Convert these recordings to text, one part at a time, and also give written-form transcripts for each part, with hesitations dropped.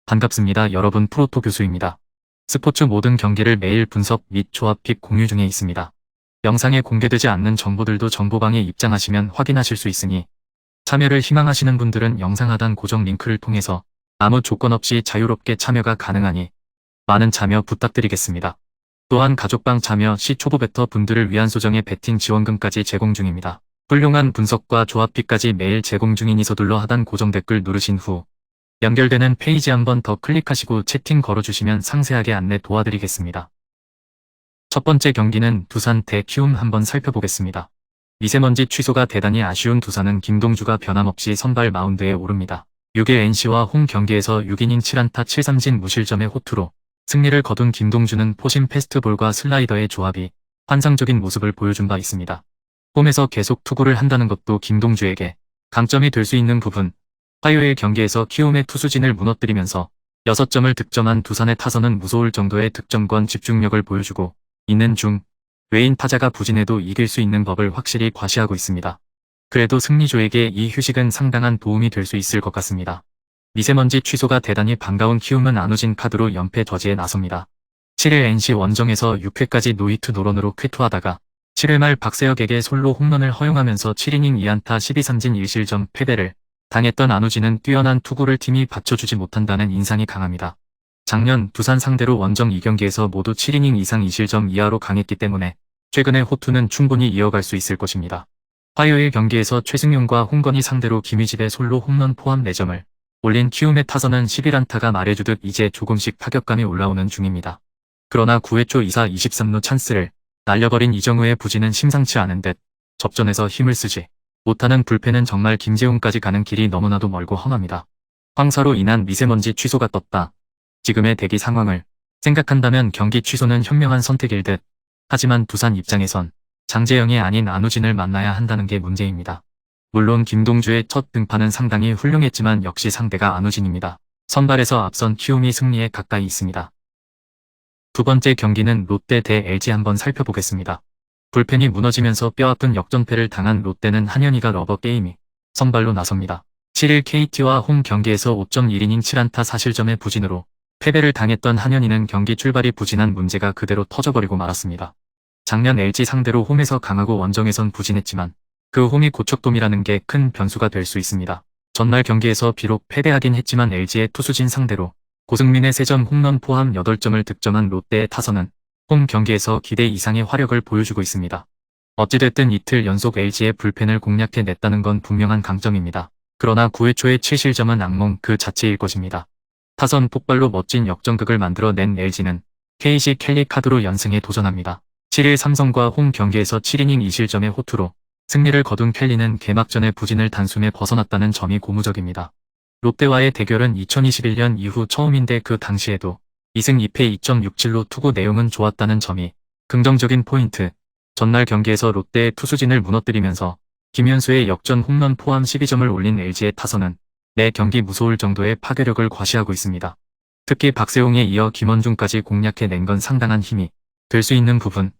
반갑습니다. 여러분, 프로토 교수입니다. 스포츠 모든 경기를 매일 분석 및 조합픽 공유 중에 있습니다. 영상에 공개되지 않는 정보들도 정보방에 입장하시면 확인하실 수 있으니 참여를 희망하시는 분들은 영상 하단 고정 링크를 통해서 아무 조건 없이 자유롭게 참여가 가능하니 많은 참여 부탁드리겠습니다. 또한 가족방 참여 시 초보 베터 분들을 위한 소정의 베팅 지원금까지 제공 중입니다. 훌륭한 분석과 조합픽까지 매일 제공 중이니 서둘러 하단 고정 댓글 누르신 후 연결되는 페이지 한번 더 클릭하시고 채팅 걸어주시면 상세하게 안내 도와드리겠습니다. 첫 번째 경기는 두산 대 키움 한번 살펴보겠습니다. 미세먼지 취소가 대단히 아쉬운 두산은 김동주가 변함없이 선발 마운드에 오릅니다. 6일 NC와 홈 경기에서 6이닝 7안타 7삼진 무실점의 호투로 승리를 거둔 김동주는 포심 패스트볼과 슬라이더의 조합이 환상적인 모습을 보여준 바 있습니다. 홈에서 계속 투구를 한다는 것도 김동주에게 강점이 될 수 있는 부분. 화요일 경기에서 키움의 투수진을 무너뜨리면서 6점을 득점한 두산의 타선은 무서울 정도의 득점권 집중력을 보여주고 있는 중 외인 타자가 부진해도 이길 수 있는 법을 확실히 과시하고 있습니다. 그래도 승리조에게 이 휴식은 상당한 도움이 될 수 있을 것 같습니다. 미세먼지 취소가 대단히 반가운 키움은 안우진 카드로 연패 저지에 나섭니다. 7일 NC 원정에서 6회까지 노히트 노런으로 쾌투하다가 7회 말 박세혁에게 솔로 홈런을 허용하면서 7이닝 2안타 12삼진 1실점 패배를 당했던 안우진은 뛰어난 투구를 팀이 받쳐주지 못한다는 인상이 강합니다. 작년 두산 상대로 원정 2경기에서 모두 7이닝 이상 2실점 이하로 강했기 때문에 최근의 호투는 충분히 이어갈 수 있을 것입니다. 화요일 경기에서 최승용과 홍건희 상대로 김희집의 솔로 홈런 포함 4점을 올린 키움의 타선은 11안타가 말해주듯 이제 조금씩 타격감이 올라오는 중입니다. 그러나 9회 초 2사 23루 찬스를 날려버린 이정우의 부진은 심상치 않은 듯 접전에서 힘을 쓰지 못하는 불펜은 정말 김재웅까지 가는 길이 너무나도 멀고 험합니다. 황사로 인한 미세먼지 취소가 떴다. 지금의 대기 상황을 생각한다면 경기 취소는 현명한 선택일 듯. 하지만 두산 입장에선 장재영이 아닌 안우진을 만나야 한다는 게 문제입니다. 물론 김동주의 첫 등판은 상당히 훌륭했지만 역시 상대가 안우진입니다. 선발에서 앞선 키움이 승리에 가까이 있습니다. 두 번째 경기는 롯데 대 LG 한번 살펴보겠습니다. 불펜이 무너지면서 뼈아픈 역전패를 당한 롯데는 한현희가 러버 게임이 선발로 나섭니다. 7일 KT와 홈 경기에서 5.1이닝 7안타 4실점의 부진으로 패배를 당했던 한현희는 경기 출발이 부진한 문제가 그대로 터져버리고 말았습니다. 작년 LG 상대로 홈에서 강하고 원정에선 부진했지만 그 홈이 고척돔이라는 게 큰 변수가 될 수 있습니다. 전날 경기에서 비록 패배하긴 했지만 LG의 투수진 상대로 고승민의 3점 홈런 포함 8점을 득점한 롯데의 타선은 홈 경기에서 기대 이상의 화력을 보여주고 있습니다. 어찌됐든 이틀 연속 LG의 불펜을 공략해냈다는 건 분명한 강점입니다. 그러나 9회 초의 7실점은 악몽 그 자체일 것입니다. 타선 폭발로 멋진 역전극을 만들어낸 LG는 KC 켈리 카드로 연승에 도전합니다. 7일 삼성과 홈 경기에서 7이닝 2실점의 호투로 승리를 거둔 켈리는 개막전의 부진을 단숨에 벗어났다는 점이 고무적입니다. 롯데와의 대결은 2021년 이후 처음인데 그 당시에도 2승 2패 2.67로 투구 내용은 좋았다는 점이 긍정적인 포인트. 전날 경기에서 롯데의 투수진을 무너뜨리면서 김현수의 역전 홈런 포함 12점을 올린 LG의 타선은 내 경기 무서울 정도의 파괴력을 과시하고 있습니다. 특히 박세웅에 이어 김원중까지 공략해낸 건 상당한 힘이 될 수 있는 부분.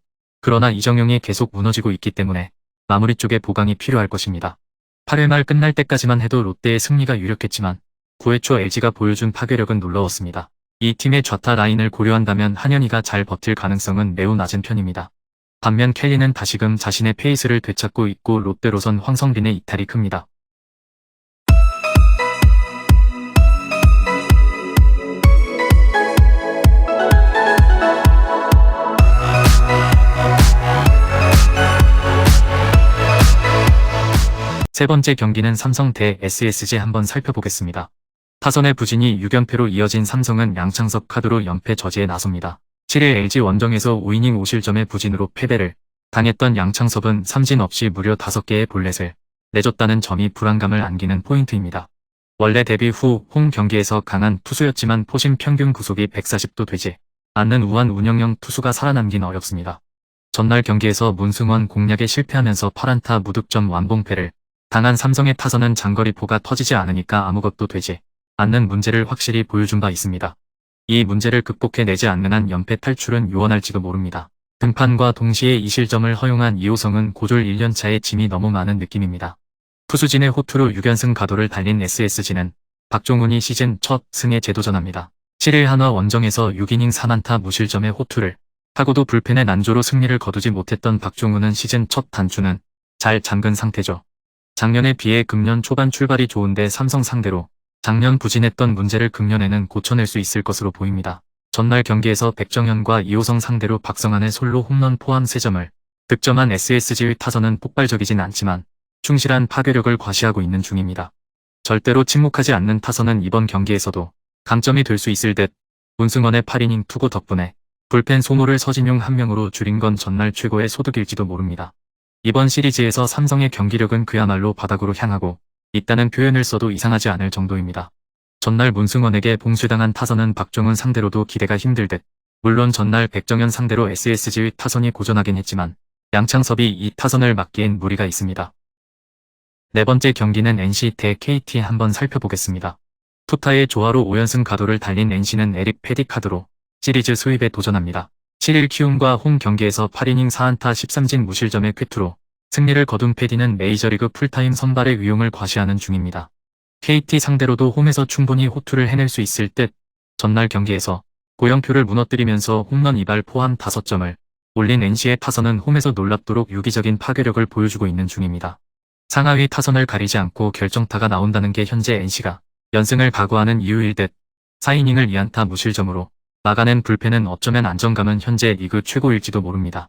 그러나 이정용이 계속 무너지고 있기 때문에 마무리 쪽에 보강이 필요할 것입니다. 8회 말 끝날 때까지만 해도 롯데의 승리가 유력했지만 9회 초 LG가 보여준 파괴력은 놀라웠습니다. 이 팀의 좌타 라인을 고려한다면 한현희가 잘 버틸 가능성은 매우 낮은 편입니다. 반면 켈리는 다시금 자신의 페이스를 되찾고 있고 롯데로선 황성빈의 이탈이 큽니다. 세 번째 경기는 삼성 대 SSG 한번 살펴보겠습니다. 타선의 부진이 6연패로 이어진 삼성은 양창섭 카드로 연패 저지에 나섭니다. 7일 LG 원정에서 5이닝 5실점의 부진으로 패배를 당했던 양창섭은 삼진 없이 무려 5개의 볼넷을 내줬다는 점이 불안감을 안기는 포인트입니다. 원래 데뷔 후 홈 경기에서 강한 투수였지만 포심 평균 구속이 140도 되지 않는 우한 운영형 투수가 살아남긴 어렵습니다. 전날 경기에서 문승원 공략에 실패하면서 8안타 무득점 완봉패를 당한 삼성의 타선은 장거리포가 터지지 않으니까 아무것도 되지 않는 문제를 확실히 보여준 바 있습니다. 이 문제를 극복해내지 않는 한 연패 탈출은 유언할지도 모릅니다. 등판과 동시에 2실점을 허용한 이호성은 고졸 1년차의 짐이 너무 많은 느낌입니다. 투수진의 호투로 6연승 가도를 달린 SSG는 박종훈이 시즌 첫 승에 재도전합니다. 7일 한화 원정에서 6이닝 4안타 무실점의 호투를 하고도 불펜의 난조로 승리를 거두지 못했던 박종훈은 시즌 첫 단추는 잘 잠근 상태죠. 작년에 비해 금년 초반 출발이 좋은데 삼성 상대로 작년 부진했던 문제를 금년에는 고쳐낼 수 있을 것으로 보입니다. 전날 경기에서 백정현과 이호성 상대로 박성환의 솔로 홈런 포함 3점을 득점한 SSG의 타선은 폭발적이진 않지만 충실한 파괴력을 과시하고 있는 중입니다. 절대로 침묵하지 않는 타선은 이번 경기에서도 강점이 될 수 있을 듯 문승원의 8이닝 투구 덕분에 불펜 소모를 서진용 한 명으로 줄인 건 전날 최고의 소득일지도 모릅니다. 이번 시리즈에서 삼성의 경기력은 그야말로 바닥으로 향하고 있다는 표현을 써도 이상하지 않을 정도입니다. 전날 문승원에게 봉쇄당한 타선은 박종훈 상대로도 기대가 힘들 듯 물론 전날 백정현 상대로 SSG의 타선이 고전하긴 했지만 양창섭이 이 타선을 막기엔 무리가 있습니다. 네 번째 경기는 NC 대 KT 한번 살펴보겠습니다. 투타의 조화로 5연승 가도를 달린 NC는 에릭 패디 카드로 시리즈 수입에 도전합니다. 7일 키움과 홈 경기에서 8이닝 4안타 13진 무실점의 쾌투로 승리를 거둔 패디는 메이저리그 풀타임 선발의 위용을 과시하는 중입니다. KT 상대로도 홈에서 충분히 호투를 해낼 수 있을 듯 전날 경기에서 고영표를 무너뜨리면서 홈런 2발 포함 5점을 올린 NC의 타선은 홈에서 놀랍도록 유기적인 파괴력을 보여주고 있는 중입니다. 상하위 타선을 가리지 않고 결정타가 나온다는 게 현재 NC가 연승을 각오하는 이유일 듯 4이닝을 2안타 무실점으로 막아낸 불펜은 어쩌면 안정감은 현재 리그 최고일지도 모릅니다.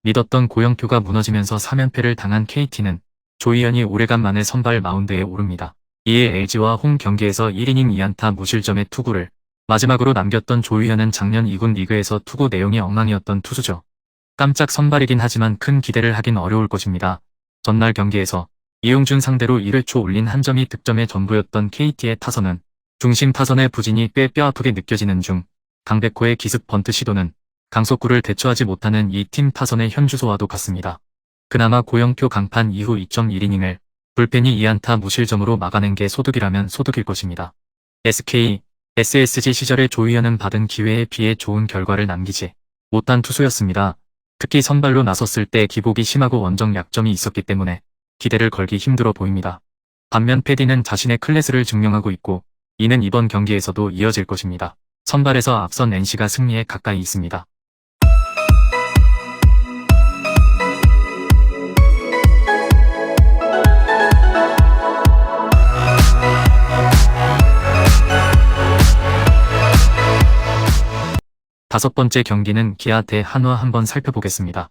믿었던 고영표가 무너지면서 3연패를 당한 KT는 조희연이 오래간만에 선발 마운드에 오릅니다. 이에 LG와 홈 경기에서 1이닝 2안타 무실점의 투구를 마지막으로 남겼던 조희연은 작년 2군 리그에서 투구 내용이 엉망이었던 투수죠. 깜짝 선발이긴 하지만 큰 기대를 하긴 어려울 것입니다. 전날 경기에서 이용준 상대로 1회 초 올린 한 점이 득점의 전부였던 KT의 타선은 중심 타선의 부진이 꽤 뼈아프게 느껴지는 중 강백호의 기습 번트 시도는 강속구를 대처하지 못하는 이 팀 타선의 현주소와도 같습니다. 그나마 고영표 강판 이후 2.1이닝을 불펜이 2안타 무실점으로 막아낸 게 소득이라면 소득일 것입니다. SK, SSG 시절의 조희연은 받은 기회에 비해 좋은 결과를 남기지 못한 투수였습니다. 특히 선발로 나섰을 때 기복이 심하고 원정 약점이 있었기 때문에 기대를 걸기 힘들어 보입니다. 반면 패디는 자신의 클래스를 증명하고 있고 이는 이번 경기에서도 이어질 것입니다. 선발에서 앞선 NC가 승리에 가까이 있습니다. 다섯 번째 경기는 기아 대 한화 한번 살펴보겠습니다.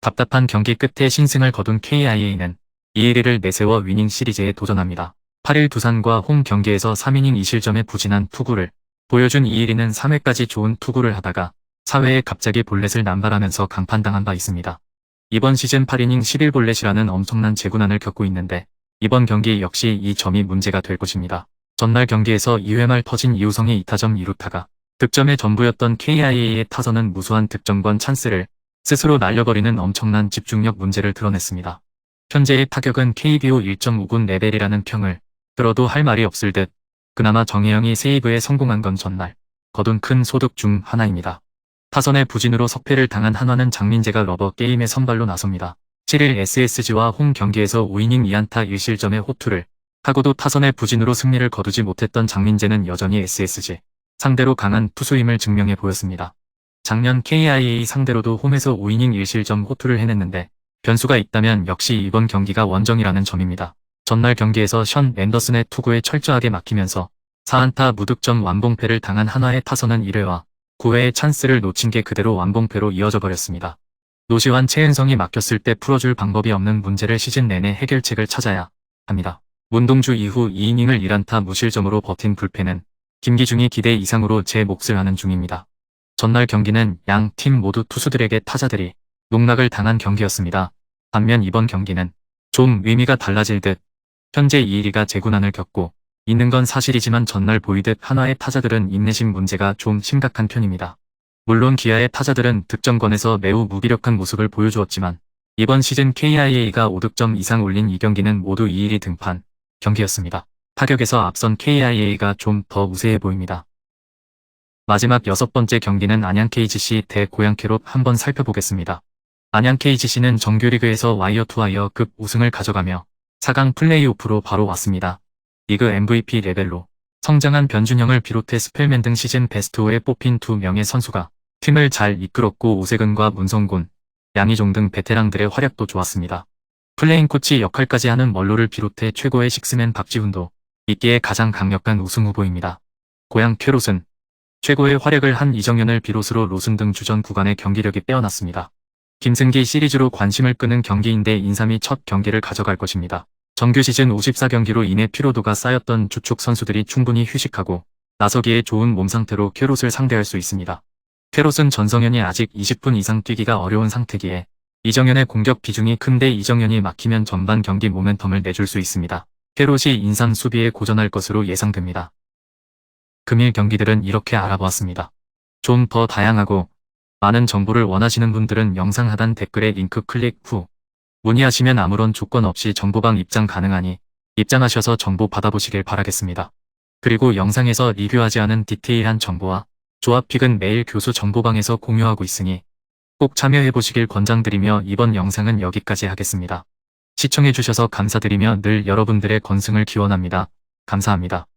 답답한 경기 끝에 신승을 거둔 KIA는 2-1을 내세워 위닝 시리즈에 도전합니다. 8일 두산과 홈 경기에서 3이닝 2실점의 부진한 투구를 보여준 2-1는 3회까지 좋은 투구를 하다가 4회에 갑자기 볼넷을 남발하면서 강판당한 바 있습니다. 이번 시즌 8이닝 11볼넷이라는 엄청난 재군안을 겪고 있는데 이번 경기 역시 이 점이 문제가 될 것입니다. 전날 경기에서 2회 말 터진 이우성의 2타점 2루타가 득점의 전부였던 KIA의 타선은 무수한 득점권 찬스를 스스로 날려버리는 엄청난 집중력 문제를 드러냈습니다. 현재의 타격은 KBO 1.5군 레벨이라는 평을 들어도 할 말이 없을 듯 그나마 정혜영이 세이브에 성공한 건 전날 거둔 큰 소득 중 하나입니다. 타선의 부진으로 석패를 당한 한화는 장민재가 러버 게임에 선발로 나섭니다. 7일 SSG와 홈 경기에서 5이닝 2안타 1실점의 호투를 하고도 타선의 부진으로 승리를 거두지 못했던 장민재는 여전히 SSG 상대로 강한 투수임을 증명해 보였습니다. 작년 KIA 상대로도 홈에서 5이닝 1실점 호투를 해냈는데 변수가 있다면 역시 이번 경기가 원정이라는 점입니다. 전날 경기에서 션 앤더슨의 투구에 철저하게 막히면서 4안타 무득점 완봉패를 당한 한화의 타선은 1회와 9회의 찬스를 놓친 게 그대로 완봉패로 이어져 버렸습니다. 노시환 최은성이 막혔을 때 풀어줄 방법이 없는 문제를 시즌 내내 해결책을 찾아야 합니다. 문동주 이후 2이닝을 1안타 무실점으로 버틴 불펜은 김기중이 기대 이상으로 제 몫을 하는 중입니다. 전날 경기는 양 팀 모두 투수들에게 타자들이 농락을 당한 경기였습니다. 반면 이번 경기는 좀 의미가 달라질 듯 현재 2-1위가 재군안을 겪고 있는 건 사실이지만 전날 보이듯 한화의 타자들은 인내심 문제가 좀 심각한 편입니다. 물론 기아의 타자들은 득점권에서 매우 무기력한 모습을 보여주었지만 이번 시즌 KIA가 5득점 이상 올린 이 경기는 모두 2-1위 등판 경기였습니다. 타격에서 앞선 KIA가 좀 더 우세해 보입니다. 마지막 여섯 번째 경기는 안양 KGC 대 고양 캐롯 한번 살펴보겠습니다. 안양 KGC는 정규리그에서 와이어 투 와이어 급 우승을 가져가며 4강 플레이오프로 바로 왔습니다. 리그 MVP 레벨로 성장한 변준영을 비롯해 스펠맨 등 시즌 베스트5에 뽑힌 2명의 선수가 팀을 잘 이끌었고 오세근과 문성곤, 양희종 등 베테랑들의 활약도 좋았습니다. 플레잉 코치 역할까지 하는 멀로를 비롯해 최고의 식스맨 박지훈도 이기에 가장 강력한 우승 후보입니다. 고향 쾌롯은 최고의 활약을 한 이정현을 비롯으로 로슨 등 주전 구간의 경기력이 빼어났습니다. 김승기 시리즈로 관심을 끄는 경기인데 인삼이 첫 경기를 가져갈 것입니다. 정규 시즌 54경기로 인해 피로도가 쌓였던 주축 선수들이 충분히 휴식하고 나서기에 좋은 몸 상태로 쾌롯을 상대할 수 있습니다. 쾌롯은 전성현이 아직 20분 이상 뛰기가 어려운 상태기에 이정현의 공격 비중이 큰데 이정현이 막히면 전반 경기 모멘텀을 내줄 수 있습니다. 쾌롯이 인삼 수비에 고전할 것으로 예상됩니다. 금일 경기들은 이렇게 알아보았습니다. 좀 더 다양하고 많은 정보를 원하시는 분들은 영상 하단 댓글에 링크 클릭 후 문의하시면 아무런 조건 없이 정보방 입장 가능하니 입장하셔서 정보 받아보시길 바라겠습니다. 그리고 영상에서 리뷰하지 않은 디테일한 정보와 조합픽은 매일 교수 정보방에서 공유하고 있으니 꼭 참여해보시길 권장드리며 이번 영상은 여기까지 하겠습니다. 시청해주셔서 감사드리며 늘 여러분들의 건승을 기원합니다. 감사합니다.